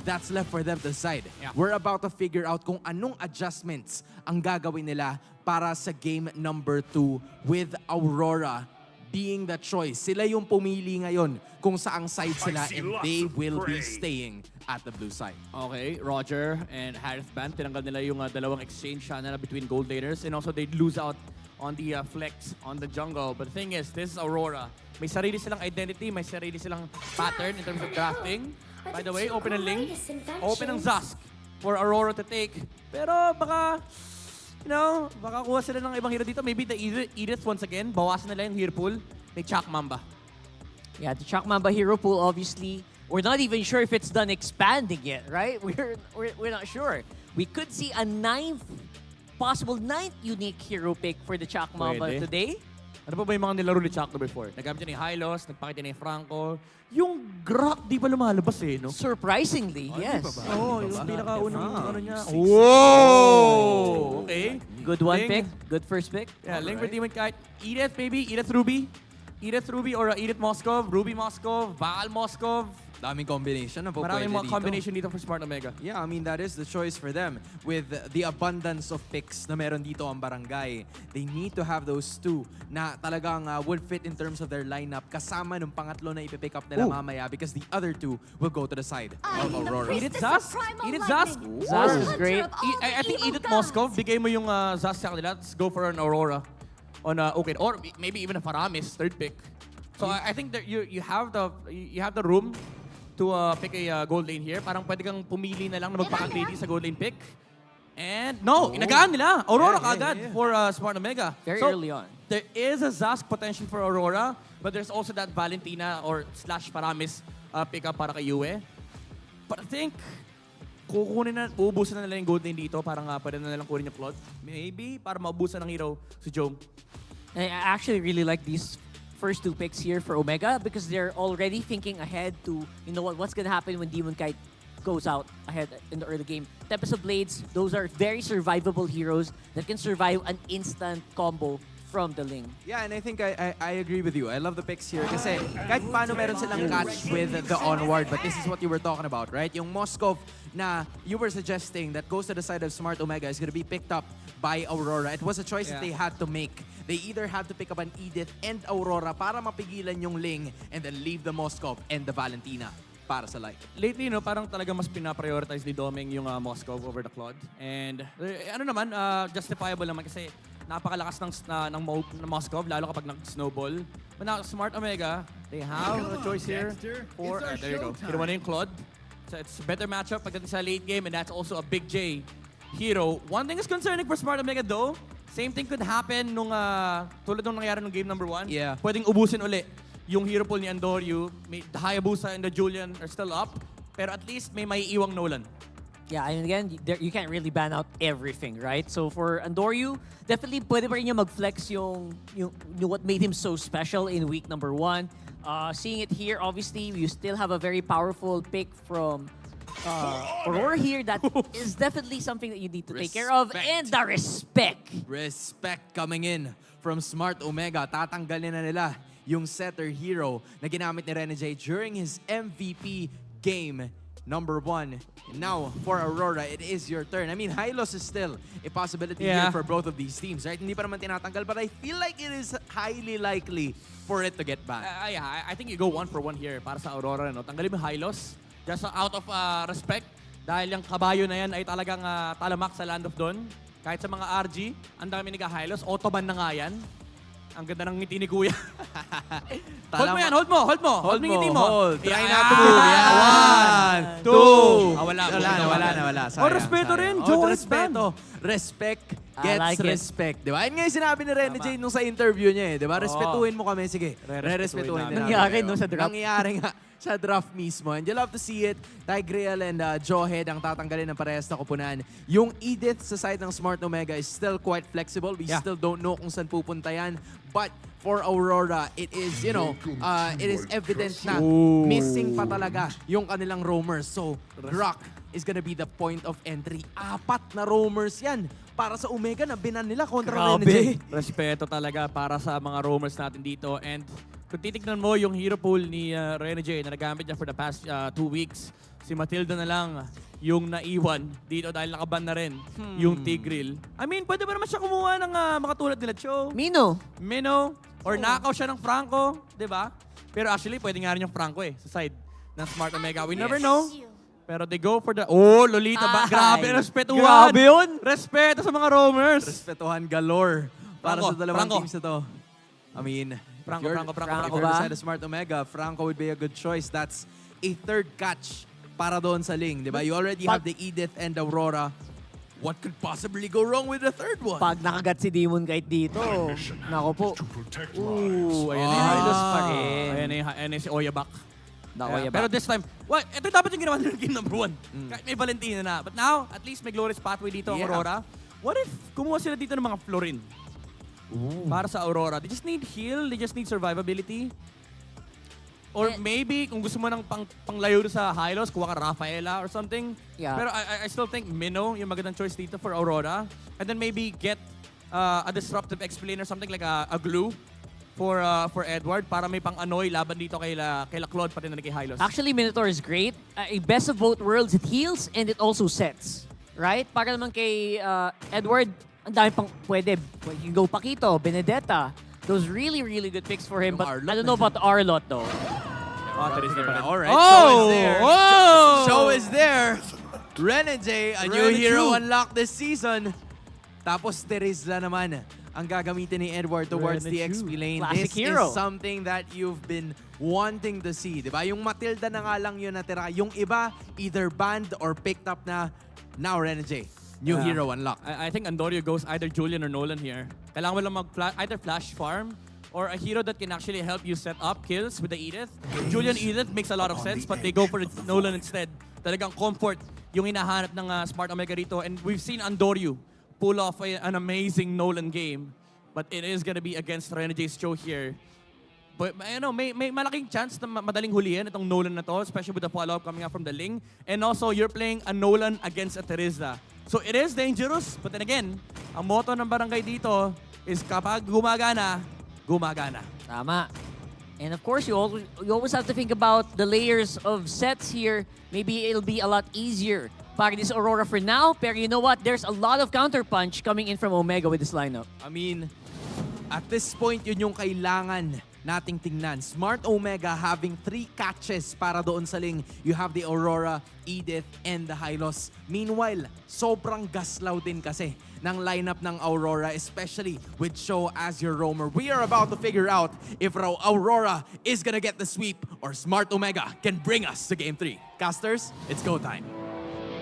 that's left for them to decide. Yeah. We're about to figure out kung anong adjustments ang gagawin nila para sa game number 2 with Aurora being the choice. Sila yung pumili ngayon kung saang side sila and they will be staying at the blue side. Okay, Roger and Harith Band, tinanggal nila yung dalawang exchange nila between gold laners and also they lose out on the flex on the jungle. But the thing is, this is Aurora. May sarili silang identity, may sarili silang pattern in terms of drafting. By the way, open ang link, open ang Zask for Aurora to take. Pero baka, baka kuha sila ng ibang hero dito. Maybe the Edith once again, bawasan nila yung hero pool. May Chak Mamba. Yeah, the Chak Mamba hero pool, obviously, we're not even sure if it's done expanding yet, right? We're not sure. We could see a possible ninth unique hero pick for the Chak Mamba Pwede. today. Ano pa ba yung mga nilaro ni Chakno before? Nagamit niya ni Hylos, nagpakita niya ni Franco. Yung Grok, di pa lumalabas no? Surprisingly, yes. Oo, yung pinakaunang ano niya. Whoa! Okay. Good one Ling. pick. Good first pick. Yeah, Link for Demon Kite. Edith, maybe. Edith Ruby. Edith Ruby or Edith Moskov. Ruby Moskov. Baal Moskov. Daming combination na po pwede Maraming mga dito. combination dito for Smart Omega. Yeah, I mean, that is the choice for them. With the abundance of picks na meron dito ang barangay, they need to have those two na talagang would fit in terms of their lineup kasama nung pangatlo na ipipick up nila mamaya because the other two will go to the side of Aurora. Edith Zask? Edith Zask? Zask is great. I think Edith Moskov, bigay mo yung Zask sa kanila. Let's go for an Aurora. On okay, or maybe even a Faramis, third pick. So I think that you have the room to pick a gold lane here. Parang pwede kang pumili na lang na magpaka-greedy sa gold lane pick. And no, inagaan nila. Aurora kaagad for Smart Omega. Very So, early on. There is a Zask potential for Aurora, but there's also that Valentina or / Paramis pick-up para kay Yue. But I think uubusan na nila yung gold lane dito. Parang pwede na nilang kunin yung Claude. Maybe para maubusan ng hero si Jome. I actually really like these first two picks here for Omega because they're already thinking ahead to, what's going to happen when Demon Kite goes out ahead in the early game. Tempest of Blades, those are very survivable heroes that can survive an instant combo from the Ling. Yeah, and I think I agree with you. I love the picks here kasi kahit paano meron silang catch with the onward, but this is what you were talking about, right? Yung Moskov na you were suggesting that goes to the side of Smart Omega is going to be picked up by Aurora. It was a choice that they had to make. They either had to pick up an Edith and Aurora para mapigilan yung Ling and then leave the Moskov and the Valentina para sa light. Lately, parang talaga mas pinaprioritize ni Doming yung Moskov over the Claude. And justifiable naman kasi napakalakas ng Moskov, lalo kapag nag-snowball. But now, Smart Omega, they have a choice here for... there you go. Kinuha na yung Claude. So it's a better matchup pagdating sa late game and that's also a Big J hero. One thing is concerning for Smart Omega though, same thing could happen nung tulad nung nangyari nung game number 1. Yeah. Pwedeng ubusin uli yung hero pool ni Andoryu. The Hayabusa and the Julian are still up, pero at least may maiiwang Nolan. Yeah, and again, you can't really ban out everything, right? So for Andoryu, definitely pwede pa rin niya mag-flex yung what made him so special in week number 1. Seeing it here, obviously, you still have a very powerful pick from Aurora here that is definitely something that you need to take care of. And the respect. Respect coming in from Smart Omega. Tatanggalin na nila yung setter hero na ginamit ni Rene J during his MVP game number 1. Now, for Aurora, it is your turn. I mean, Hylos is still a possibility here for both of these teams, right? Hindi pa naman tinatanggal, but I feel like it is highly likely for it to get banned. I think you go 1 for 1 here para sa Aurora. No? Tanggalin mo Hylos just out of respect dahil yung kabayo na yan ay talagang talamak sa Land of Dawn. Kahit sa mga RG, ang dami nag-Hylos. Autoban na nga yan. Ang ganda ng ngiti ni Kuya. Hold mo yan, hold mo. Hold mo yung ngiti mo. Hold. Try Yan. not to move. Yan. 2. Wala. Sayang, respeto sayang. rin. Oh, Joe respeto. Respect gets like it. respect. Di ba? Yun nga yung sinabi ni Rene J nung sa interview niya eh. Di ba? Respetuhin mo kami. Sige. Re-respetuhin din namin. Nangyari, kayo. no, sa draft. Nangyari nga sa draft mismo. And you love to see it. Tigreal and Jawhead ang tatanggalin ng parehas na kupunan. Yung Edith sa side ng Smart Omega is still quite flexible. We still don't know kung saan pupunta yan. But for Aurora, it is, it is evident na missing pa talaga yung kanilang roamers. So, Rock is gonna be the point of entry. 4 na roamers yan para sa Omega na binan nila kontra Rene J. Respeto talaga para sa mga roamers natin dito. And kung titignan mo yung hero pool ni Rene J na nagamit niya for the past 2 weeks, si Matilda na lang yung naiwan dito dahil nakaban na rin yung Tigreal. I mean, pwede ba naman siya kumuha ng makatulad nila Cho, Mino, or nakaw siya ng Franco, di ba? Pero actually, pwede nga rin yung Franco sa side ng Smart Omega. We never know. Pero they go for the... Oh, Lolita ba? Grabe, respetuhan. Grabe yun. Respeto sa mga roamers. Respetuhan galore para Franco, sa dalawang Franco. teams na to. I mean, Franco, if Franco, you're Franco on the ba? side of Smart Omega, Franco would be a good choice. That's a third catch para doon sa Ling, di ba? You already have the Edith and Aurora. What could possibly go wrong with the third one? Pag nakagat si Demon Knight dito, nako po. Ooh, ayan na Halos pa rin. Ayan na si Oyabak. Oyabak. Pero this time, ito dapat yung ginawa nila game number 1. Kahit may Valentina na. But now, at least may glorious pathway dito ang Yeah. Aurora. What if kumuha sila dito ng mga Florin? Para sa Aurora. They just need heal, they just need survivability. Or maybe, kung gusto mo ng panglayo sa Hylos, kuha ka Rafaela or something. Yeah. Pero I still think Mino yung magandang choice dito for Aurora. And then maybe get a disruptive explainer, something like a glue for Edward para may pang-anoy laban dito kay Claude pati na kay Hylos. Actually, Minotaur is great. Best of both worlds. It heals and it also sets. Right? Para naman kay Edward, ang dami pang pwede. You can go Paquito, Benedetta. Those really, really good picks for him. Yung But Arlott I don't know about the Arlott though. Teresita pa rin. Alright, Oh! show is there. Oh! Show is there. Renegade, a new Renegade. hero unlocked this season. Tapos Terizla naman ang gagamitin ni Edward towards the Renegade. XP lane. Classic This hero. is something that you've been wanting to see, di ba? Yung Matilda na nga lang yun natira. Yung iba, either banned or picked up na. Now Renegade, new Yeah. hero unlocked. I think Andorio goes either Julian or Nolan here. Kailangan mo lang either flash farm or a hero that can actually help you set up kills with the Edith. Julian Edith makes a lot of sense, but they go for Nolan instead. Talagang comfort yung hinahanap ng Smart Omega rito. And we've seen Andorio pull off an amazing Nolan game. But it is gonna be against Renegade's Show here. But may malaking chance na madaling hulihin itong Nolan na to, especially with the follow-up coming up from the Ling. And also, you're playing a Nolan against a Terizla. So it is dangerous, but then again, ang motto ng barangay dito is kapag gumagana, gumagana. Tama. And of course, you always have to think about the layers of sets here. Maybe it'll be a lot easier para this Aurora for now. Pero you know what? There's a lot of counterpunch coming in from Omega with this lineup. I mean, at this point, yun yung kailangan nating tingnan. Smart Omega having 3 catches para doon sa Ling. You have the Aurora, Edith, and the Hylos. Meanwhile, sobrang gaslaw din kasi ng lineup ng Aurora, especially with Show as your roamer. We are about to figure out if Aurora is gonna get the sweep or Smart Omega can bring us to Game 3. Casters, it's go time.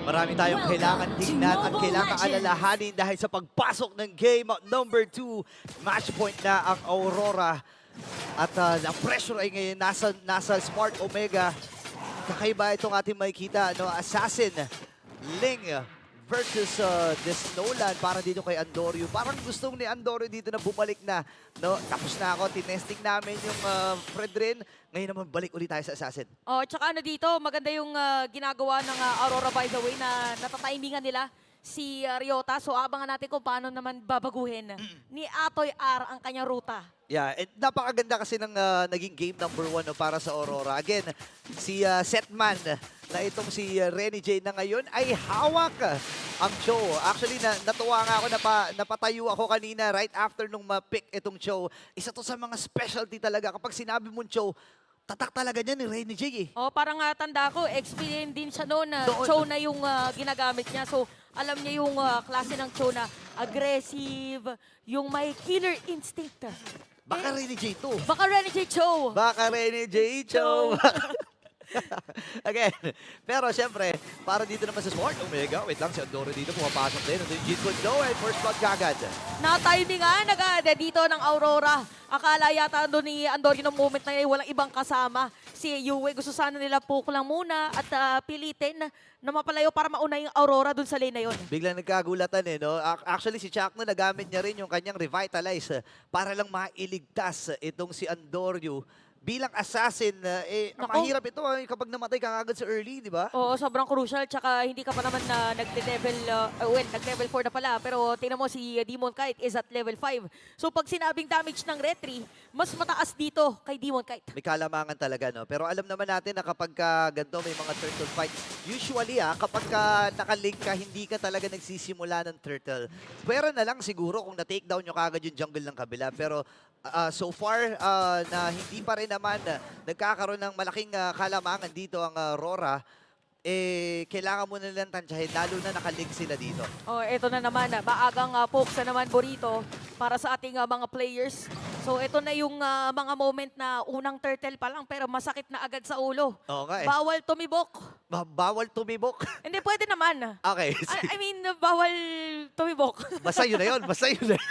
Marami tayong kailangan tingnan at kailangan alalahanin dahil sa pagpasok ng game number 2. Match point na ang Aurora. At ang pressure ay ngayon nasa Smart Omega. Kakaiba itong ating makikita, no? Assassin, Ling versus this Nolan para dito kay Andorio. Parang gusto ni Andorio dito na bumalik na. No? Tapos na ako, tinesting namin yung Fredrin. Ngayon naman balik ulit tayo sa Assassin. Oh, tsaka ano dito, maganda yung ginagawa ng Aurora by the way na natatimingan nila si Ryota. So abangan natin kung paano naman babaguhin ni Atoy R ang kanyang ruta. Yeah, and napakaganda kasi ng naging game number 1 no, para sa Aurora. Again, si Setman na itong si Renegade na ngayon ay hawak ang Cho. Actually, natuwa nga ako, napatayo ako kanina right after nung ma-pick itong Cho. Isa to sa mga specialty talaga. Kapag sinabi mong Cho, tatak talaga niya ni Renegade eh. Oh, parang tanda ko, experience din siya noon na Doon. Cho na yung ginagamit niya. So alam niya yung klase ng Cho na aggressive, yung may killer instinct. Baka Renegade to. Baka Renegade Cho. Baka Renegade Cho. Again, pero siyempre, para dito naman sa Smart Omega, wait lang, si Andorra dito pumapasok din. Ito yung Jeet Kundo and first blood kagad. Na-timingan agad dito ng Aurora. Akala yata doon ni Andorio ng moment na yun, walang ibang kasama. Si Yue, gusto sana nila poke lang muna at pilitin na mapalayo para mauna yung Aurora doon sa lane na yun. Biglang nagkagulatan eh, no? Actually, si Chuck na nagamit niya rin yung kanyang revitalize para lang mailigtas itong si Andorio bilang assassin, Nako. mahirap ito kapag namatay ka agad sa early, di ba? Oo, sobrang crucial. Tsaka hindi ka pa naman na nag-level 4 na pala. Pero tingnan mo si Demon Kite is at level 5. So pag sinabing damage ng Retri, mas mataas dito kay Demon Kite. May kalamangan talaga, no? Pero alam naman natin na kapag ganito may mga turtle fights, usually kapag nakalink ka, hindi ka talaga nagsisimula ng turtle. Pwera na lang siguro kung na-takedown nyo kagad yung jungle ng kabila. Pero so far, na hindi pa rin naman nagkakaroon ng malaking kalamangan dito ang Aurora, kailangan mo na nilang tansyahin, lalo na nakalink sila dito. Oh, eto na naman. Maagang pokes na naman Burrito para sa ating mga players. So ito na yung mga moment na unang turtle pa lang pero masakit na agad sa ulo. Oo nga Bawal tumibok. Bawal tumibok. Hindi, pwede naman. Okay. I mean, bawal tumibok. Basta yun na yun. Basta yun na yun.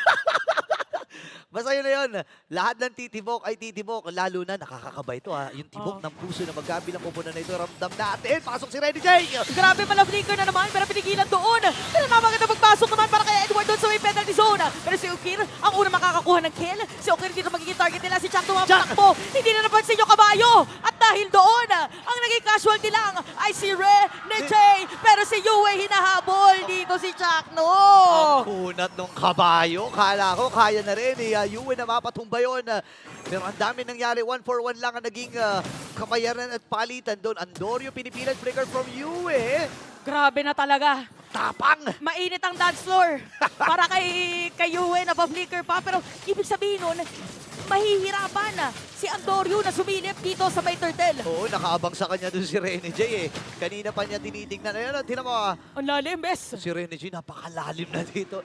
Basta yun na yun. Lahat ng titibok ay titibok. Lalo na nakakakaba ito Yung tibok ng puso na magkabilang pupunan na ito. Ramdam natin. Pasok si Renny J. Grabe pala flicker na naman pero pinigilan doon. Pero namaganda magpasok naman para kay Edward doon sa may penalty zone. Pero si Ukir ang unang makakakuha ng kill. Si Ukir dito magiging target nila. Si Chuck tumatakbo. Hindi na napansin yung kabayo. At dahil doon, ang naging casualty lang ay si Renny J. Pero si Yue hinahabol dito si Chuck. No! Ang kunat ng kabayo. Kala ko kaya na rin. Yue na mapatumba yun. Pero ang dami nangyari. 1-for-1 lang ang naging kabayaran at palitan doon. Andorio pinipilan flicker from Yue. Grabe na talaga. Tapang. Mainit ang dance floor para kay Yue na pa-flicker pa. Pero ibig sabihin nun, mahihirapan si Andorio na sumilip dito sa may turtle. Oo, nakaabang sa kanya doon si Renny J. Kanina pa niya tinitingnan. Ayun, tinan mo. Ang lalim, bes. Si Renny J, napakalalim na dito.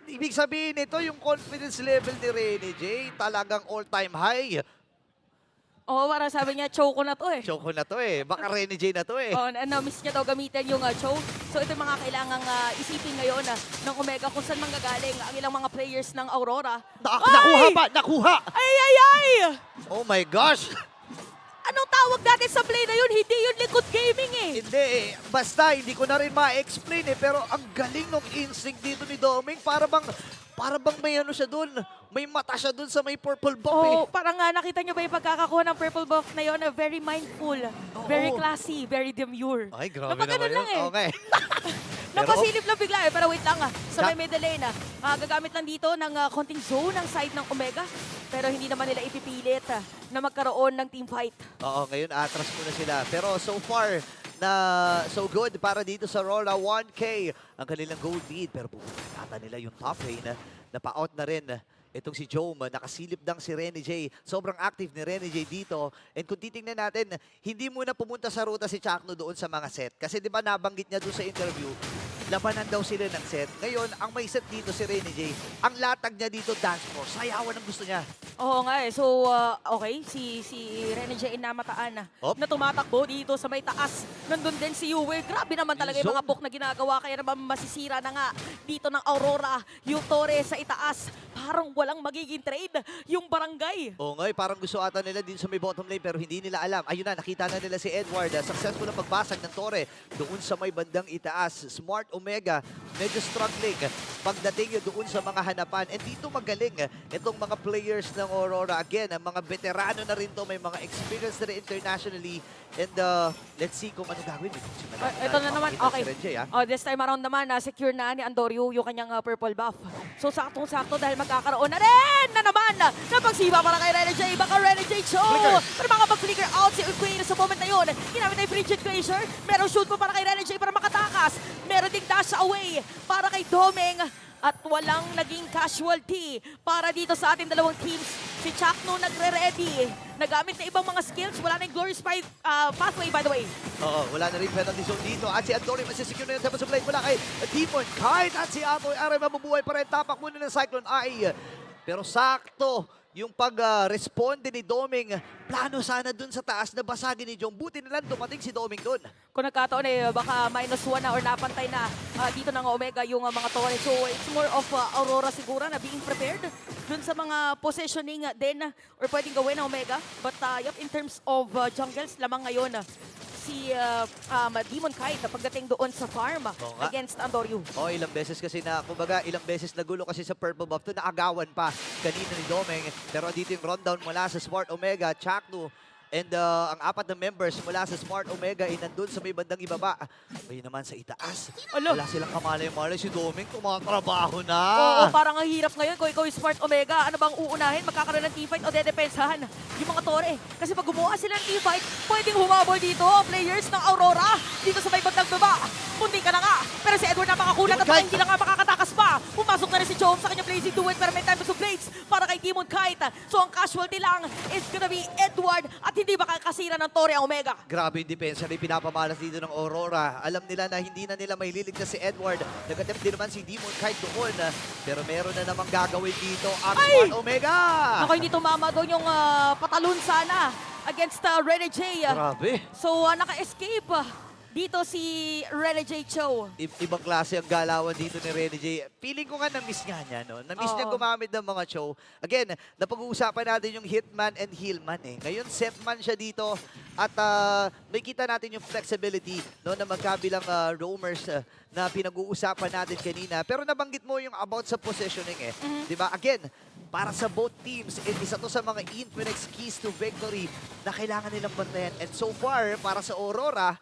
Ibig sabihin ito, yung confidence level ni Renny J, talagang all-time high. Oo, para sabi niya, choke ko na to eh. Choco na to Baka Renny J na to Oh, na-miss niya daw gamitin yung choke. So ito yung mga kailangang isipin ngayon ng Omega kung saan manggagaling ang ilang mga players ng Aurora. Nakuha pa! Nakuha! Ay, ay, ay! Oh my gosh! Anong tawag natin sa play na yun? Hindi yun likod gaming eh. Hindi Basta, hindi ko na rin ma-explain Pero ang galing ng instinct dito ni Doming. Para bang may ano siya dun. May mata siya dun sa may purple buff Oh, parang nakita niyo ba yung pagkakakuha ng purple buff na yun? Very mindful, very classy, very demure. Ay, grabe Napagano naman lang yun. Okay. Napasilip lang bigla pero wait lang sa Da- may middle lane gagamit lang dito ng konting zone ng side ng Omega. Pero hindi naman nila ipipilit na magkaroon ng team fight. Oo, ngayon atras muna sila. Pero so far, so good para dito sa Aurora. 1K ang kanilang gold lead. Pero pupunta nila yung top lane. Napa-out na rin itong si Jome. Nakasilip lang si Renny J. Sobrang active ni Renny J dito. And kung titingnan natin, hindi muna pumunta sa ruta si Chakno doon sa mga set. Kasi di ba nabanggit niya doon sa interview, labanan daw sila ng set. Ngayon, ang may set dito si Renny J, ang latag niya dito dance floor. Sayawan ang gusto niya. Oo nga eh. So, okay, si Renny J namataan Op. na tumatakbo dito sa may taas. Nandun din si Yue. Grabe naman talaga yung mga Zone. book na ginagawa. Kaya naman masisira na nga dito ng Aurora. Yung Torre sa itaas. Parang walang magiging trade yung barangay. Oo nga, parang gusto ata nila din sa may bottom lane pero hindi nila alam. Ayun na, nakita na nila si Edward. Successful ang pagbasag ng Torre doon sa may bandang itaas. Smart Omega, medyo struggling pagdating doon sa mga hanapan. And dito magaling itong mga players ng Aurora. Again, ang mga veterano na rin to, may mga experience na rin internationally. And let's see kung ano gagawin. Ito na naman, okay. This time around naman, secure na ni Andorio yung kanyang purple buff. So saktong-sakto dahil magkakaroon na rin na naman na pagsiba para kay Renny J. Baka Renny J show! Pero mga mag-flicker out si Queen sa moment na yun. Ginamit na yung Frigid Glacier. Merong shoot po para kay Renny J para makatakas. Meron ding dash away para kay Doming. At walang naging casualty para dito sa ating dalawang teams. Si Chakno nagre-ready. Nagamit na ibang mga skills. Wala na yung Glorious Pathway, by the way. Oo, wala na rin penalty zone dito. At si Antonio masisecure na yung tempo sa play mula kay Demon Kite. At si Atoy Aray mabubuhay pa rin. Tapak muna ng Cyclone Eye. Pero sakto yung pag-responde ni Doming. Plano sana dun sa taas na basagin ni Jong. Buti na lang dumating si Doming dun. Kung nagkataon baka -1 na or napantay na dito ng Omega yung mga Torre. So it's more of Aurora siguro na being prepared dun sa mga positioning din or pwedeng gawin ng Omega. But in terms of jungles, lamang ngayon si Demon Kite na pagdating doon sa farm Oo nga. against Andoryu. Oh, ilang beses kasi na, kumbaga, ilang beses nagulo kasi sa purple buff to, naagawan pa kanina ni Domeng. Pero dito yung rundown mula sa Smart Omega, Chaknu, and ang apat na members mula sa Smart Omega ay nandun sa may bandang ibaba. Ayun naman sa itaas. Alo. Wala silang kamalay-malay. Si Domeng tumatrabaho na. Oo, parang ang hirap ngayon kung ikaw yung Smart Omega. Ano bang uunahin? Magkakaroon ng teamfight o dedepensahan yung mga tore? Kasi pag gumawa sila ng teamfight, pwedeng humabol dito ang players ng Aurora dito sa may bandang baba. Munti ka na nga. Pero si Edward napakakulat at baka hindi na nga makakatakas pa. Pumasok na rin si Jones sa kanyang blazing duet pero may time to blades para kay Demon Kite. So ang casualty lang is gonna be Edward at hindi makakasira ng tore ang Omega. Grabe yung depensa na pinapamalas dito ng Aurora. Alam nila na hindi na nila maililigtas si Edward. Nag-attempt din naman si Demon Kite doon. Pero meron na namang gagawin dito ang Ay! Smart Omega. Ako hindi tumama doon yung patalon sana against Rene J. Grabe. So naka-escape dito si Rene J. Cho. Ibang klase ang galawan dito ni Rene J. Feeling ko nga na-miss nga niya, no? Na-miss niya Oo. gumamit ng mga show. Again, napag-uusapan natin yung hitman and healman eh. Ngayon, setman siya dito at may kita natin yung flexibility no, na magkabilang roamers na pinag-uusapan natin kanina. Pero nabanggit mo yung about sa positioning eh. Di ba? Again, para sa both teams, isa to sa mga Infinix keys to victory na kailangan nilang bantayan. And so far, para sa Aurora,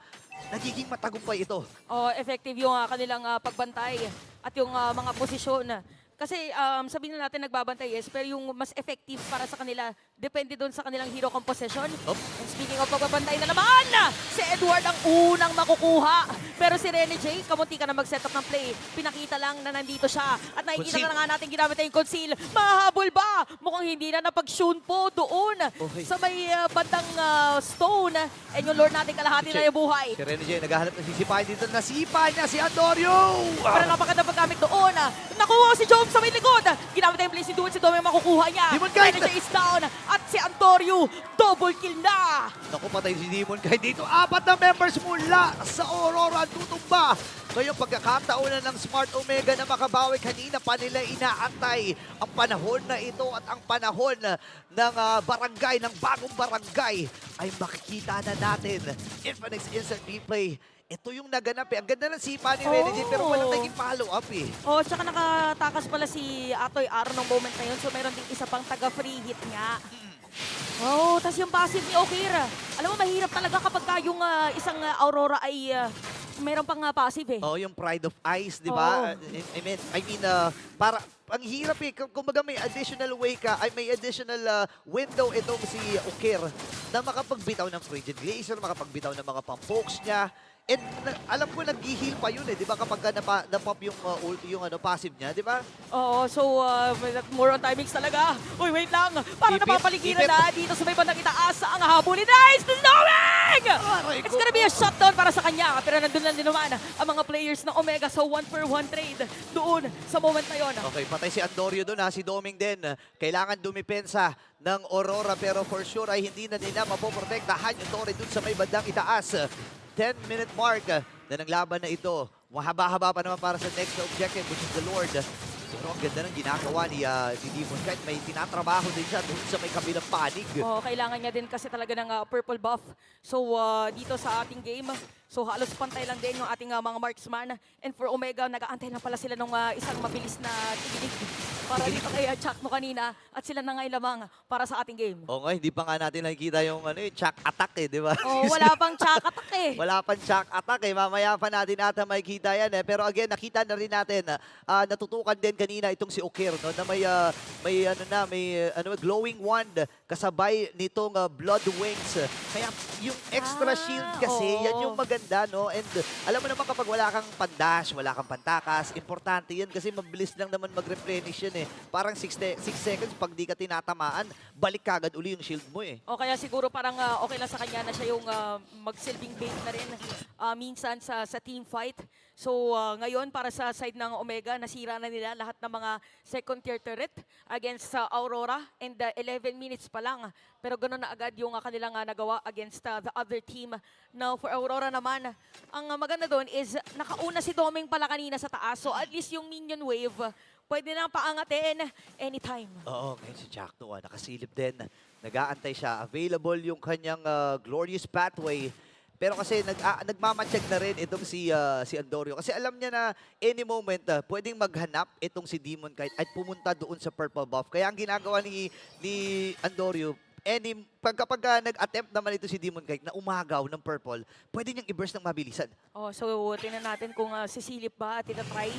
nagiging matagumpay ito. Oh, effective yung kanilang pagbantay at yung mga posisyon. Kasi sabihin na natin nagbabantay yes, pero yung mas effective para sa kanila, depende doon sa kanilang hero composition. Op. And speaking of pagbabantay na naman, si Edward ang unang makukuha. Pero si Rene J, kamunti ka na mag-set up ng play. Pinakita lang na nandito siya. At nakikita Conceal. na nga natin ginamit na yung conceal. Mahabol ba? Mukhang hindi na napag-shunpo doon Okay. sa may bandang stone. And yung Lord natin kalahati na yung buhay. Si Rene J, naghahanap ng sisipahin dito. Nasipa niya si Andorio! Pero napakaganda paggamit doon. Nakuha si Jones sa may likod. Ginamit na yung blazing duet. Si Dome ang makukuha niya. Demon Kite! Energy is down. At si Antorio, double kill na. Naku, patay si Demon Kite dito. Apat na members mula sa Aurora ang tutumba. Ngayong pagkakataon na ng Smart Omega na makabawi, kanina pa nila inaantay ang panahon na ito at ang panahon ng barangay, ng bagong barangay ay makikita na natin. Infinix Instant Replay. Ito yung naganap eh. Ang ganda ng sipa ni Rene J, pero walang naging follow-up eh. Oh, tsaka nakatakas pala si Atoy Aro ng moment na yun. So meron ding isa pang taga-free hit nga. Oh, tas yung passive ni Okira. Alam mo, mahirap talaga kapag yung isang Aurora ay meron pang passive eh. Oh, yung Pride of Ice, di ba? Oo. I mean, para ang hirap eh. Kumbaga may additional way ka, ay may additional window itong si Okir na makapagbitaw ng Frigid Glacier, makapagbitaw ng mga pang-pokes niya. And alam ko nag-heal pa yun eh, di ba? Kapag na-pop yung, yung passive niya, di ba? Oo, so more on timings talaga. Uy, wait lang. Parang Ipit, napapaligiran ipit. na dito sa may bandang itaas ang habulin. Nice! Knowing! Aray It's ko. gonna be a shutdown para sa kanya. Pero nandun lang din naman ang mga players ng Omega. So 1-for-1 trade doon sa moment na yon. Okay, patay si Andorio doon ha, si Doming din. Kailangan dumipensa ng Aurora pero for sure ay hindi na nila mapoprotektahan yung Torre doon sa may bandang itaas. 10-minute mark na ng laban na ito. Mahaba-haba pa naman para sa next na objective which is the Lord. Pero ang ganda ng ginagawa ni Demon Kite. May tinatrabaho din siya doon sa may kabilang panig. Oh, kailangan niya din kasi talaga ng purple buff. So dito sa ating game, so halos pantay lang din yung ating mga marksman. And for Omega, nag-aantay lang pala sila ng isang mabilis na tigilig para dito kay Chakno kanina. At sila na ngayon lamang para sa ating game. Oo nga, hindi pa nga natin nakikita yung chuck attack eh, di ba? Oh, wala pang Chak attack eh. Wala pang chuck attack eh. Mamaya pa natin ata makikita yan eh. Pero again, nakita na rin natin, natutukan din kanina itong si Okir, no, na may glowing wand kasabay nitong Blood Wings. Kaya yung extra shield kasi, oo. yan yung maganda, no? And alam mo naman kapag wala kang pandash, wala kang pantakas, importante yan kasi mabilis lang naman mag-replenish yan eh. Parang 6 seconds pag di ka tinatamaan, balik kagad uli yung shield mo eh. O kaya siguro parang okay lang sa kanya na siya yung magsilbing bait na rin minsan sa team fight. So ngayon para sa side ng Omega, nasira na nila lahat ng mga second tier turret against sa Aurora and 11 minutes pa lang. Pero ganoon na agad yung kanilang nagawa against the other team. Now for Aurora naman, ang maganda doon is nakauna si Doming pala kanina sa taas. So at least yung minion wave, pwede nang paangatin anytime. Oo, ngayon si Jack Noah, nakasilip din. Nag-aantay siya. Available yung kanyang glorious pathway. Pero kasi nagmamatsyag na rin itong si Andorio. Kasi alam niya na any moment pwedeng maghanap itong si Demon Kite at pumunta doon sa purple buff. Kaya ang ginagawa ni Andorio, kapag nag-attempt naman ito si Demon Kite na umagaw ng purple, pwede niyang i-burst ng mabilisan. Oh, so tingnan natin kung sisilip ba at tinatry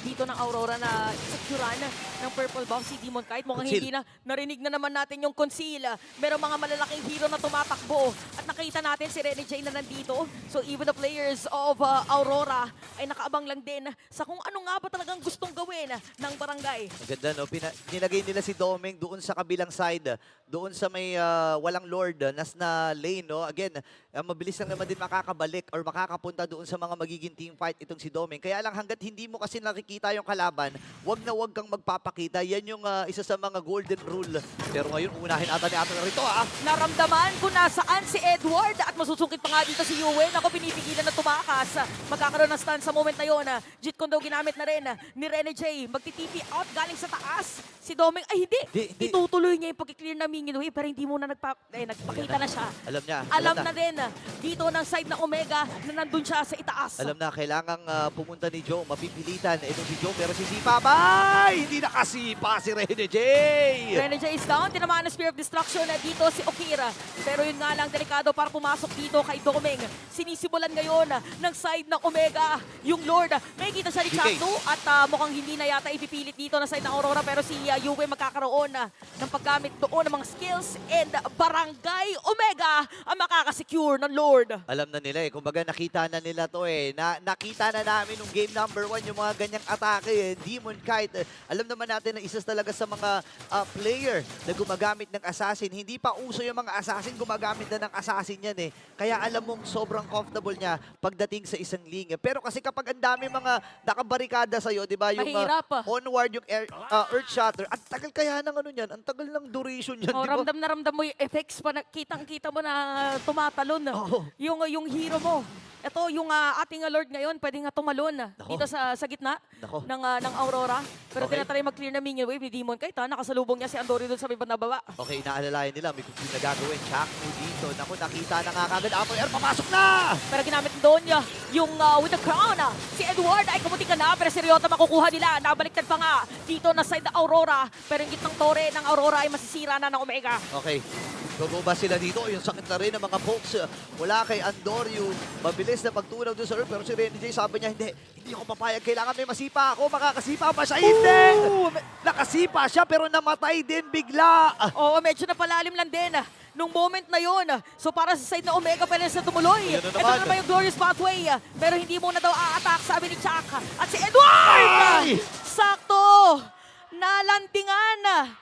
dito ng Aurora na securean ng purple buff si Demon Kite. Mukhang Conceal. hindi na. Narinig na naman natin yung conceal. Merong mga malalaking hero na tumatakbo. At nakita natin si Rene J na nandito. So even the players of Aurora ay nakaabang lang din sa kung ano nga ba talagang gustong gawin ng barangay. Maganda, no? Nilagay nila si Domeng doon sa kabilang side, doon sa may walang Lord na lane, no? Again, mabilis lang naman din makakabalik or makakapunta doon sa mga magiging team fight itong si Domeng. Kaya lang hanggat hindi mo kasi nakikita yung kalaban, wag na wag kang magpapakita. Yan yung isa sa mga golden rule. Pero ngayon, unahin ata ni Ato na rito, Naramdaman kung nasaan si Edward at masusungkit pa nga dito si Yuen. Ako pinipigilan na tumakas. Magkakaroon ng stun sa moment na yun. Jeet Kondo ginamit na rin ni Rene J. Magti-TP out galing sa taas. Si Domeng, ay hindi. Hindi. Itutuloy niya yung pag-clear na minion wave pero hindi muna nagpakita na siya. Alam niya. Alam na din dito ng side ng Omega na nandun siya sa itaas. Alam na, kailangang pumunta ni Joe. Mapipilitan itong si Joe, pero si Sipa, bay! Hindi nakasipa si Rene J! Rene J is down. Tinamaan ng Spear of Destruction na dito si Okira. Pero yun nga lang, delikado para pumasok dito kay Domeng. Sinisimulan ngayon ng side ng Omega yung Lord. May kita siya ni DK. Chakto at mukhang hindi na yata ipipilit dito na side ng Aurora. Pero si Yue magkakaroon ng paggamit doon ng mga skills and Barangay Omega ang makakasecure ng Lord. Alam na nila kumbaga nakita na nila to nakita na namin nung game number 1 yung mga ganyang atake Demon Kite. Alam naman natin na isa talaga sa mga player na gumagamit ng assassin. Hindi pa uso yung mga assassin, gumagamit na ng assassin yan Kaya alam mong sobrang comfortable niya pagdating sa isang linya. Pero kasi kapag ang dami mga nakabarikada sa'yo, di ba? Yung Mahirap. onward, yung Earth Shatter. Ang tagal kaya ng ano niyan? Ang tagal ng duration yan, Oh, di ba? ramdam na ramdam mo yung effects pa. Kitang-kita mo na tumatalon Oo. yung hero mo. Ito, yung ating Lord ngayon, pwede nga tumalon Nako. dito sa gitna Nako. ng Aurora. Pero Okay. tinatry mag-clear na minion wave ni Demon Kite. Nakasalubong niya si Andorio dun sa may banda baba. Okay, naalalayan nila. May kung na gagawin. Chakmo dito. Naku, nakita na nga kagad. Apo Air, papasok na! Pero ginamit doon niya yung with the crown. Si Edward ay kumuti ka na, pero si Ryota makukuha nila. Nabaliktad pa nga dito na side ng Aurora. Pero yung gitnang tore ng Aurora ay masisira na ng Omega. Okay. Bumaba sila dito. Yung sakit na rin ng mga pokes mula kay Andorio. Mabilis na pagtunaw doon sa Earth. Pero si Rene J sabi niya, hindi ako papayag. Kailangan may masipa ako. Makakasipa pa siya. Hindi! Nakasipa siya pero namatay din bigla. Oo, medyo napalalim lang din nung moment na yon. So para sa side na Omega, pwede na tumuloy. Ayan na Ito naman. na naman yung Glorious Pathway. Pero hindi muna daw a-attack, sabi ni Chuck. At si Edward! Ay! Sakto! Nalandingan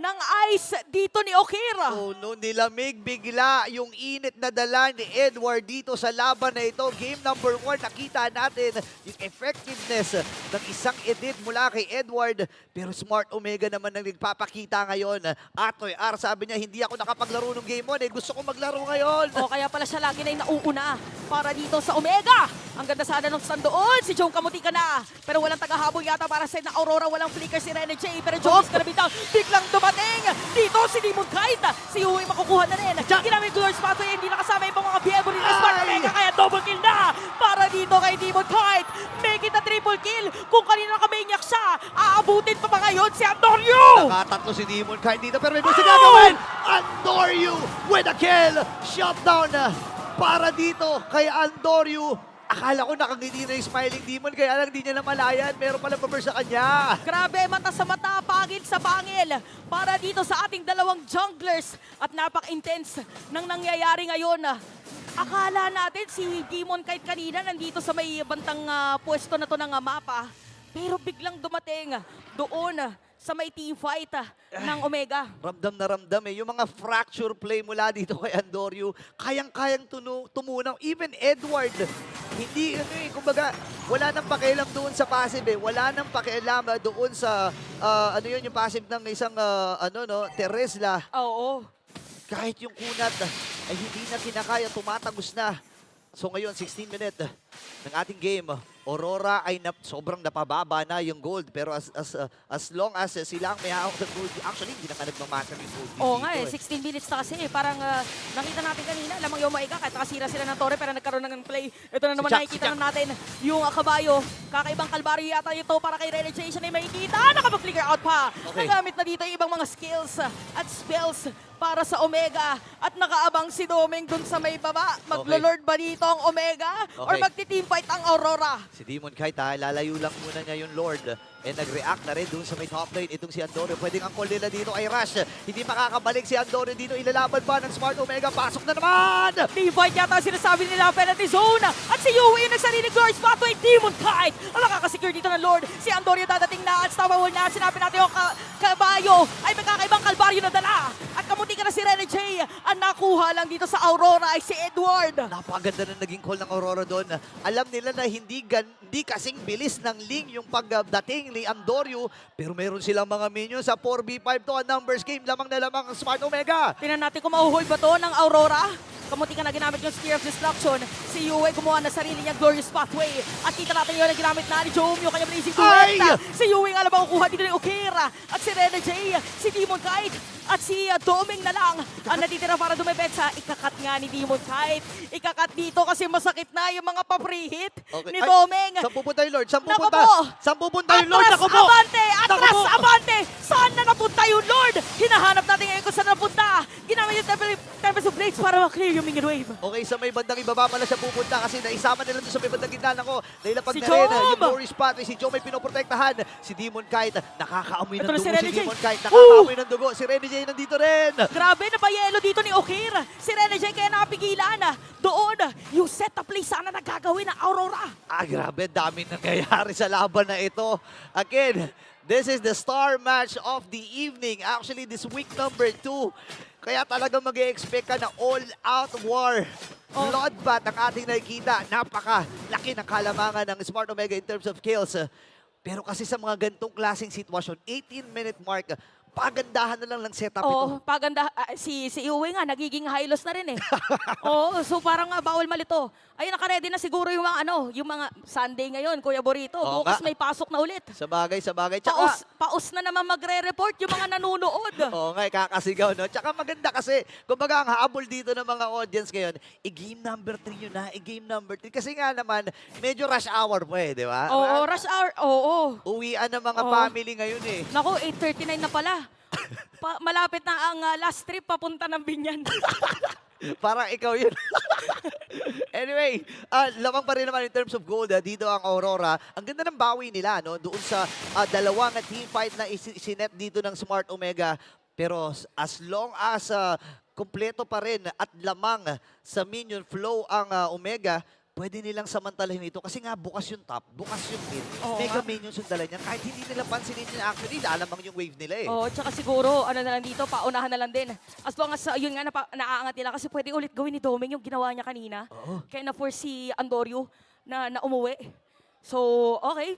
ng ice dito ni Okira. Oh no, nilamig bigla yung init na dala ni Edward dito sa laban na ito. Game number 1, nakita natin yung effectiveness ng isang edit mula kay Edward. Pero Smart Omega naman ang nagpapakita ngayon. Atoy R, sabi niya, hindi ako nakapaglaro ng game 1 gusto ko maglaro ngayon. O kaya pala siya lagi na yung nauuna para dito sa Omega. Ang ganda sana ng stand doon. Si Joe kamuti ka na. Pero walang tagahabol yata para sa ng Aurora. Walang flicker si Rene J. Pero Joe is gonna be down. Biglang dumating dito si Demon Kite. Si Yui makukuha na rin. Ginamit Glorious Pathway. Hindi nakasama yung mga BM ni Smart Omega. Kaya double kill na para dito kay Demon Kite. Make it a triple kill. Kung kanina nakamainyak siya, aabutin pa ba ngayon si Andorio? Nakatatlo si Demon Kite dito pero may gusto gagawin. Andorio with a kill. Shutdown para dito kay Andorio. Akala ko nakangiti na yung smiling demon, kaya lang di niya namalayan. Meron pala pa-burst sa kanya. Grabe, mata sa mata, pangil sa pangil para dito sa ating dalawang junglers at napak-intense ng nangyayari ngayon. Akala natin si Demon Kite kanina nandito sa may bantang pwesto na to ng mapa, pero biglang dumating doon sa may team fight ng Omega. Ramdam na ramdam Yung mga fracture play mula dito kay Andorio, kayang-kayang tumunaw. Even Edward, hindi, kumbaga, wala nang pakialam doon sa passive Wala nang pakialam doon sa, yung passive ng isang, Teresla. Oo. Kahit yung kunat ay hindi na kinakaya, tumatagos na. So ngayon, 16 minute ng ating game. Aurora ay sobrang napababa na yung gold. Pero as long as sila ang may hawak ng gold, actually, hindi na ka nagmamatter yung gold. Oo dito nga eh, 16 minutes na kasi. Parang nakita natin kanina, lamang yung Omega, kahit nakasira sila ng torre, pero nagkaroon ng play. Ito na naman Jack, nakikita si Jack. na natin yung kabayo. Kakaibang kalbaryo yata ito para kay Relegation ay makikita. Nakapag-flicker out pa. Okay. Nagamit na dito yung ibang mga skills at spells para sa Omega. At nakaabang si Domeng dun sa may baba. Maglo-lord ba dito ang Omega? Or Okay. magti-teamfight ang Aurora? Si Demon Kite lalayo lang muna niya yung Lord. And nag-react na rin dun sa may top lane. Itong si Andorio, pwedeng ang call nila dito ay Rush. Hindi makakabalik si Andorio dito. Ilalaban pa ng Smart Omega. Pasok na naman! Teamfight yata ang sinasabi nila, penalty zone. At si Yui yung nagsariling Lord Spotway, Demon Kite. Ang nakakasecure dito ng Lord. Si Andorio dadating na at tawawal na. Sinabi natin yung kabayo ay magkakaibang kalbaryo na dala. At kamuti ka na si Rene J. Ang nakuha lang dito sa Aurora ay si Edward. Napakaganda na naging call ng Aurora doon. Alam nila na hindi kasing bilis ng Ling yung pagdating ni Andorio. Pero meron silang mga minions sa 4v5 to. A numbers game. Lamang na lamang ang Smart Omega. Tingnan natin kung mahuhold ba to ng Aurora. Kamuti ka na ginamit yung Spear of Destruction. Si Yue gumawa na sarili niyang Glorious Pathway. At kita natin yun na ginamit na ni Jom yung kanyang blazing Ay! duet. Si Yue nga alam ang kuha dito ni Okera. At si Rene J, si Demon Kite, at si Doming na lang ang natitira para dumibet sa ikakat nga ni Demon Kite. Ikakat dito kasi masakit na yung mga pa-pre-hit ni Ay, Doming. Saan pupunta yung Lord? Saan Naku pupunta? po! Saan pupunta yung Lord? Atras, Naku po! abante! Naku Atras, po! abante! Saan na napunta yung Lord? Hinahanap natin ngayon kung saan napunta. Ginamit yung Tempest of Blades para ma-clear yung minion wave. Okay, sa may bandang ibaba pala siya pupunta kasi naisama nila doon sa may bandang gitna ko. Nailapag Si na rin Jom! yung Glory Spot. Si Jom may pinoprotektahan. Si Demon Kite, nakakaamoy ng Ito na dugo si si Rene J. Demon Kite. Nakakaamoy ng dugo. Si Rene J nandito rin. Grabe, napayelo dito ni Okir. Si Rene J kaya napigilan. Doon, yung setup play sana na gagawin ng Aurora. Grabe, dami nangyayari sa laban na ito. Again, this is the star match of the evening. Actually, this week number 2. Kaya talagang mag-e-expect ka na all-out war. Bloodbath ang ating nakikita. Napaka-laki ng kalamangan ng Smart Omega in terms of kills. Pero kasi sa mga ganitong klaseng sitwasyon, 18-minute mark, pagandahan na lang ng setup ito. Oo, paganda. Si Yue nga, nagiging high-loss na rin eh. Oo, so parang bawal malito. Ayun, nakaredy na siguro yung mga yung mga Sunday ngayon, Kuya Borito. Oo Bukas nga. may pasok na ulit. Sa bagay. Tsaka, Paus na naman magre-report yung mga nanonood. oo nga, kakasigaw, no? Tsaka maganda kasi, kumbaga ang habol dito ng mga audience ngayon, game number 3 yun na, game number 3. Kasi nga naman, medyo rush hour po di ba? Oo, rush hour. Oo. Uwian ng mga Oo. family ngayon eh. Naku, 8:39 na pala. Malapit na ang last trip papunta ng Binyan. Parang ikaw yun. Anyway, lamang pa rin naman in terms of gold dito ang Aurora. Ang ganda ng bawi nila no doon sa dalawang team fight na isinet dito ng Smart Omega. Pero as long as kompleto pa rin at lamang sa minion flow ang Omega, pwede nilang samantalahin ito kasi nga bukas yung top, bukas yung mid. Oo Mega nga. minions yung dala niyan. Kahit hindi nila pansinin yun actually, lalamang yung wave nila eh. Oo, tsaka siguro, ano na lang dito, paunahan na lang din. As long as, yun nga, naaangat nila kasi pwede ulit gawin ni Doming yung ginawa niya kanina. Oo. Kaya na-force si Andorio na umuwi. So, okay.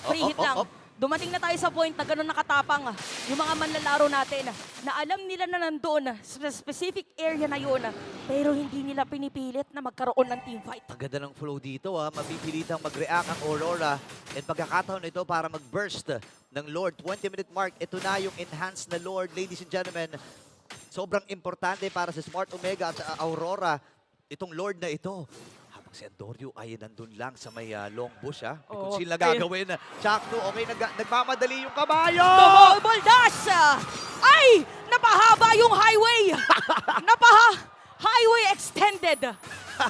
Free hit lang. Dumating na tayo sa point na gano'n nakatapang yung mga manlalaro natin na alam nila na nandoon sa specific area na yun pero hindi nila pinipilit na magkaroon ng teamfight. Ang ganda ng flow dito mapipilitang mag-react ang Aurora and pagkakataon ito para mag-burst ng Lord. 20-minute mark, ito na yung enhanced na Lord, ladies and gentlemen. Sobrang importante para sa Smart Omega at sa Aurora, itong Lord na ito. Habang si Andorio ay nandun lang sa may long bush May Oo. conceal na gagawin. Chakno, okay, nagmamadali yung kabayo! Double dash! Ay! Napahaba yung highway! Highway extended!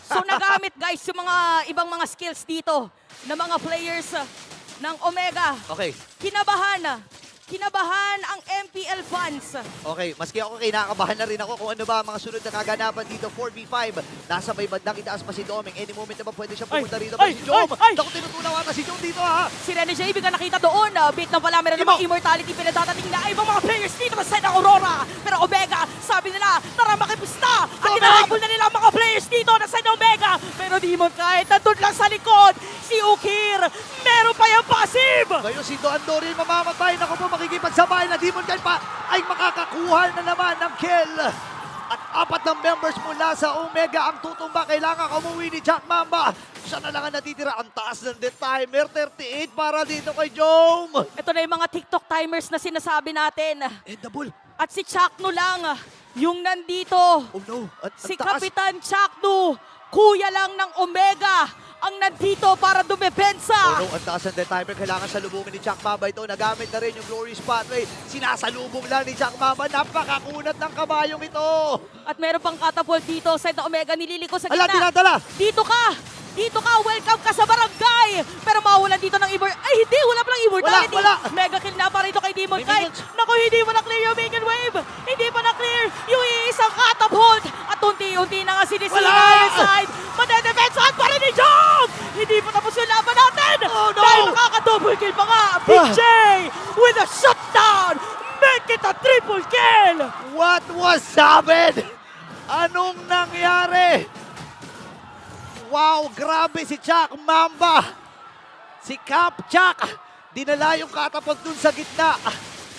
So nagamit guys yung mga ibang mga skills dito ng mga players ng Omega. Okay, Kinabahan ang MPL fans. okay. Maski ako kinakabahan na rin ako kung ano ba ang mga sunod na kaganapan dito. 4v5. Nasa may bandang itaas pa si Doming. Any moment na ba pwede siya pumunta rito pa si Jom? Naku, tinutunaw ata si Jom dito Si Rene J, bigla nakita doon. Bit ng pala, meron Imo. namang immortality pinadadating na ibang mga players dito sa side ng Aurora. Pero Omega, sabi nila, tara makipista. At Doming! hinahabol na nila ang mga players dito na side ng Omega. Pero Demon kahit nandun lang sa likod. Si Ukir, meron pa yung passive. Ngayon si Do Andorio yung mamamatay. Naku po, makikipagsabay na Demon Kite pa ay makakakuha na naman ng kill. At 4 ng members mula sa Omega ang tutumba. Kailangan umuwi ni Jack Mamba. Isa na lang ang natitira. Ang taas ng the timer. 38 para dito kay Jome. Ito na yung mga TikTok timers na sinasabi natin. Double. At si Chakno lang, yung nandito. Oh no. At Si ang taas. Kapitan Chakno, kuya lang ng Omega, ang nandito para dumepensa. Oh no, ang taas ng the timer. Kailangan salubungin ni Jack Mamba ito. Nagamit na rin yung Glory Spotlight. Sinasalubong lang ni Jack Mamba. Napakakunat ng kabayong ito. At meron pang catapult dito, side ng Omega, nililiko sa Ala, gitna. dinadala. Dito ka! Dito ka! Welcome ka sa barangay! Pero mawawalan dito ng Ay, hindi! Wala palang immortality! Wala. Mega kill na pa rito kay Demon May Knight. minions. Naku, hindi mo na-clear yung minion wave! Hindi pa na-clear yung iisang catapult! At unti-unti na nga sinisira Wala! yung side! Madedefensahan pa rin ni Jong! Hindi pa tapos yung laban natin! Oh, no! Dahil makaka-double kill pa nga! Big J with a shutdown! Make it a triple kill! What was happened? Anong nangyari? Wow, grabe si Jack Mamba. Si Cap Jack. Dinala yung catapult dun sa gitna.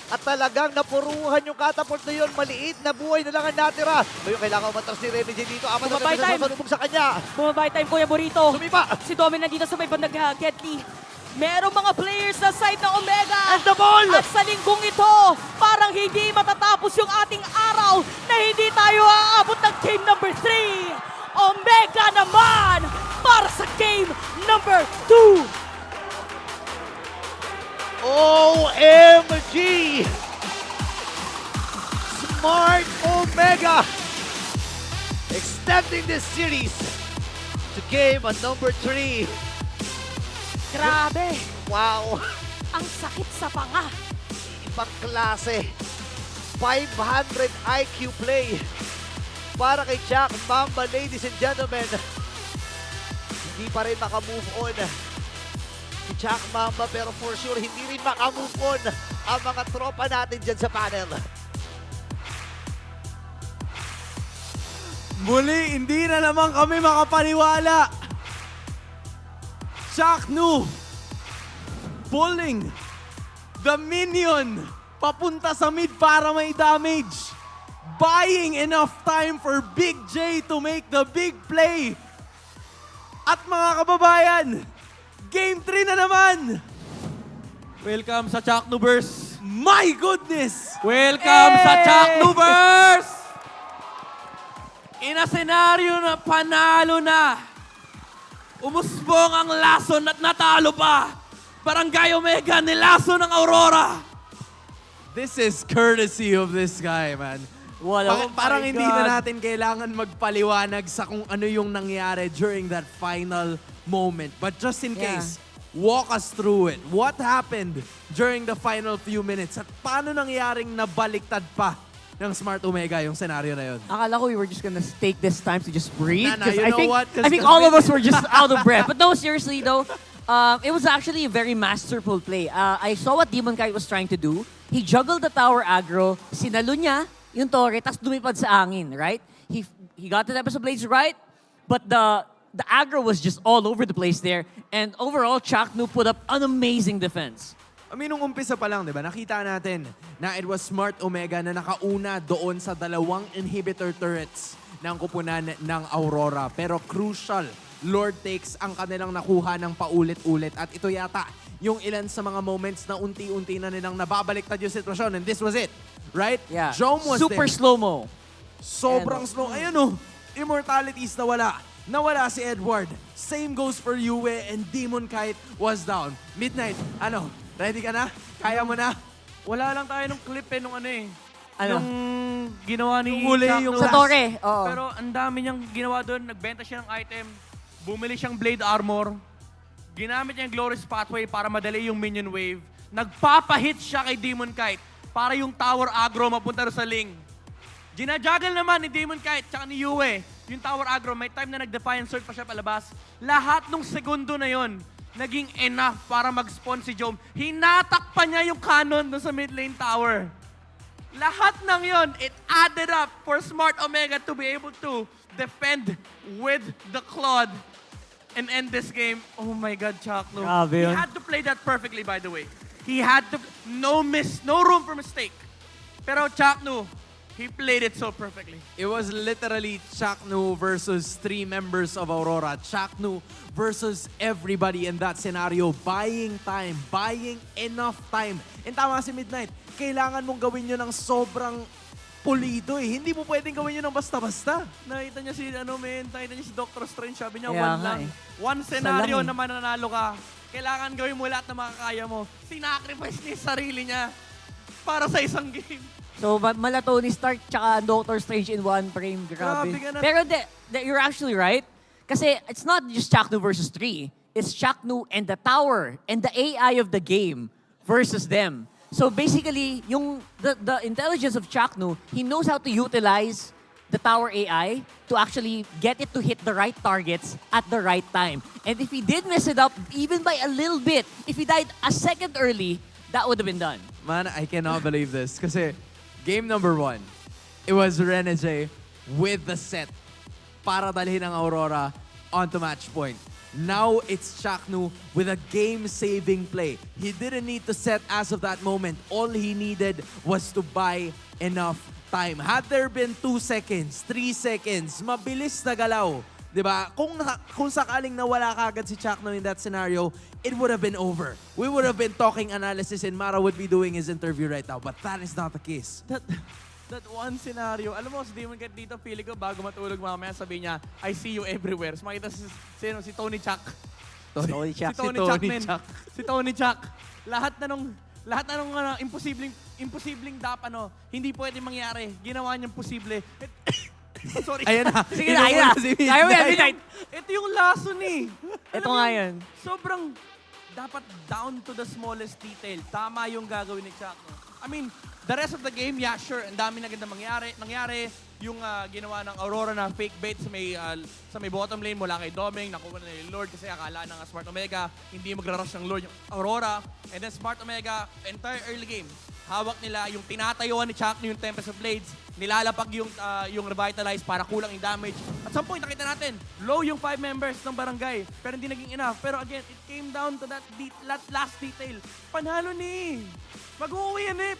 At talagang napuruhan yung catapult na yun. Maliit na buhay na lang ang natira. Ngayon kailangan umatras ni Remy J dito. Apat na Bumabay beses time. na salubong sa kanya. Bumabay time, Kuya Burrito. Sumipa. Si Domin nandito sa may bandang Ketli. Merong mga players sa side ng Omega. And the ball. At sa linggong ito, parang hindi matatapos yung ating araw na hindi tayo aabot ng game number 3. Omega naman para sa game number 2. OMG! Smart Omega extending this series to game number 3. Grabe, Wow! ang sakit sa panga. Ibang klase. 500 IQ play para kay Jack Mamba, ladies and gentlemen. Hindi pa rin makamove on si Jack Mamba, pero for sure hindi rin makamove on ang mga tropa natin dyan sa panel. Muli, hindi na naman kami makapaniwala. Chakno pulling the minion papunta sa mid para may damage. Buying enough time for Big J to make the big play. At mga kababayan, Game 3 na naman. Welcome sa Chaknoverse. My goodness! Welcome sa Chaknoverse! In a senaryo na panalo na, umusbong ang lason at natalo pa. Barangay Omega nilason ng Aurora. This is courtesy of this guy, man. Parang hindi na natin kailangan magpaliwanag sa kung ano yung nangyari during that final moment. But just in case, walk us through it. What happened during the final few minutes? At paano nangyaring nabaliktad pa ng Smart Omega yung scenario na yun? Akala ko we were just gonna take this time to just breathe. Nah, 'cause you I know think, what? 'Cause I think the all of thing- us were just out of breath. But no, seriously though, it was actually a very masterful play. I saw what Demon Knight was trying to do. He juggled the tower aggro, sinalo niya yung Torre, tas lumipad sa angin, right? He got the Tempest of Blades right, but the aggro was just all over the place there. And overall, Chakno put up an amazing defense. I mean, nung umpisa pa lang, di ba, nakita natin na it was Smart Omega na nakauna doon sa dalawang inhibitor turrets ng kupunan ng Aurora. Pero crucial, Lord Takes ang kanilang nakuha ng paulit-ulit. At ito yata yung ilan sa mga moments na unti-unti na nilang nababaliktad yung sitwasyon. And this was it, right? Yeah. Jome was Super there. slow-mo. Sobrang slow. Ayun oh, immortalities nawala. Nawala si Edward. Same goes for Yue and Demon Kite was down. Midnight, ano, ready ka na? Kaya mo na? Wala lang tayo nung clip nung ano eh. Ano? Nung ginawa ni Yung huli, Chakno. yung Sa last. Torre, oo. Pero ang dami niyang ginawa doon. Nagbenta siya ng item. Bumili siyang blade armor. Ginamit niya yung Glorious Pathway para madali yung minion wave. Nagpapahit siya kay Demon Kite para yung tower aggro mapunta sa Ling. Ginajuggle naman ni Demon Kite tsaka ni Yue yung tower aggro. May time na nag-Defiant Sword pa siya palabas. Lahat nung segundo na yon naging enough para mag-spawn si Jome. Hinatak pa niya yung cannon dun sa mid lane tower. Lahat ng yon, it added up for Smart Omega to be able to defend with the Claude and end this game. Oh my God, Chakno. Grabe He yun. had to play that perfectly, by the way. He had to, no room for mistake. Pero Chakno, He played it so perfectly. It was literally Chaknu versus 3 members of Aurora. Chaknu versus everybody in that scenario. Buying time, buying enough time. And tama si Midnight, kailangan mong gawin yun ng sobrang pulido eh. Hindi mo pwedeng gawin yun ng basta-basta. Nakita niya si Doctor Strange, sabi niya, Kaya one nga lang. eh. One scenario lang eh. na mananalo ka. Kailangan gawin mo lahat ng makakaya mo. Sinacrifice niya yung sarili niya para sa isang game. So, mala Tony Stark tsaka Doctor Strange in one frame. Grabe. Grabe ka na. Pero you're actually right. Kasi it's not just Chaknu versus 3. It's Chaknu and the tower and the AI of the game versus them. So basically, the intelligence of Chaknu, he knows how to utilize the tower AI to actually get it to hit the right targets at the right time. And if he did mess it up, even by a little bit, if he died a second early, that would have been done. Man, I cannot believe this. Kasi game number 1, it was Renege with the set para dalhin ang Aurora onto match point. Now it's Chaknu with a game-saving play. He didn't need to set as of that moment. All he needed was to buy enough time. Had there been 2 seconds, 3 seconds, mabilis na galaw, diba? Kung sakaling nawala kagad si Chaknu in that scenario, it would have been over. We would have been talking analysis and Mara would be doing his interview right now. But that is not the case. That one scenario, alam mo, si Demon Cat dito, feeling ko bago matulog mamaya, sabi niya, I see you everywhere. So makita si Tony Chuck. Tony Si Chuck. Tony Chuck, men. Si Tony Chuck. Lahat na nung imposibleng hindi pwede mangyari. Ginawa niyang posible. Sorry. Ayan na. Sige na, ayun na. Ayaw mo yan, Midnight. Ito yung lason eh. Ito nga yan. Sobrang dapat down to the smallest detail. Tama yung gagawin ni Chuck. I mean, the rest of the game, yeah, sure, ang dami na ganda nangyari. Yung ginawa ng Aurora na fake bait sa may bottom lane mula kay Doming, nakuha na yung Lord kasi akala ng Smart Omega, hindi magra-rush ng Lord yung Aurora. And then Smart Omega, entire early game, hawak nila yung tinatayuan ni Chuck yung Tempest of Blades, nilalapag yung Revitalize para kulang yung damage. At some point, nakita natin, low yung 5 members ng barangay, pero hindi naging enough. Pero again, it came down to that last detail. Panalo ni! Mag-uwi yan eh!